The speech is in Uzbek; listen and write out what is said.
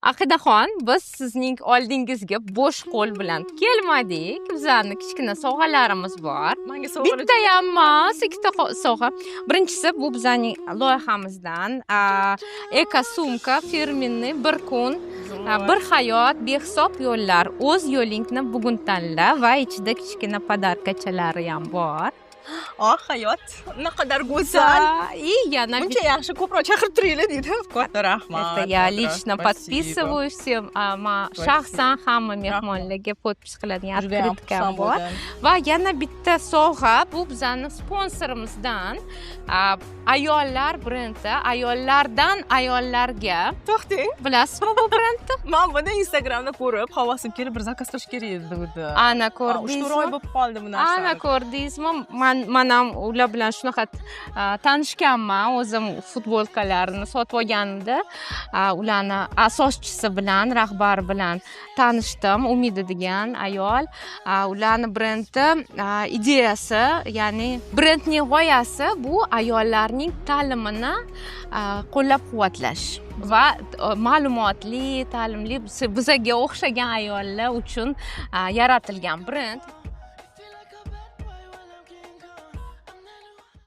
Aqidaxon, biz sizning oldingizga bo'sh qo'l bilan kelmadik. Bizlarning kichkina sovg'alarimiz bor. Menga sovg'a Bitta ham emas, ikkita sovg'a. Birinchisi bu bizning loyihamizdan eko sumka firmenniy bir kun, bir hayot, behisob yo'llar. O'z yo'lingni bugun tanla va ichida kichkina podarkachalari ham bor. hayot naqadar go'zal. И yana Buncha yaxshi ko'proq chaqirib turinglar deydi. Katta rahmat. Это я лично подписываюсь всем. Shaxsan hamma mehmonlarga podpis qiladigan открыткам bor. Va yana bitta sovg'a, bu bizning sponsorimizdan ayollar brendi, ayollardan ayollarga. To'xting. Bilasizmi bu brendni? Men buni Instagramda ko'rib, havasim kelib bir zakaz qilish kerak edi. Ana ko'rdingizmi? 3 oy bo'lib qoldi bu narsa. Ana ko'rdingizmi? Men ham ular bilan shunaqa tanishganman. O'zim futbolkalarni sotib olganimda ularni asoschisi bilan, rahbari bilan tanishdim. Umida degan ayol. Ularni brendi ideyasi, ya'ni brendning g'oyasi bu ayollarning ta'limini qo'llab-quvvatlash va ma'lumotli, ta'limli bizga o'xshagan ayollar uchun yaratilgan brend.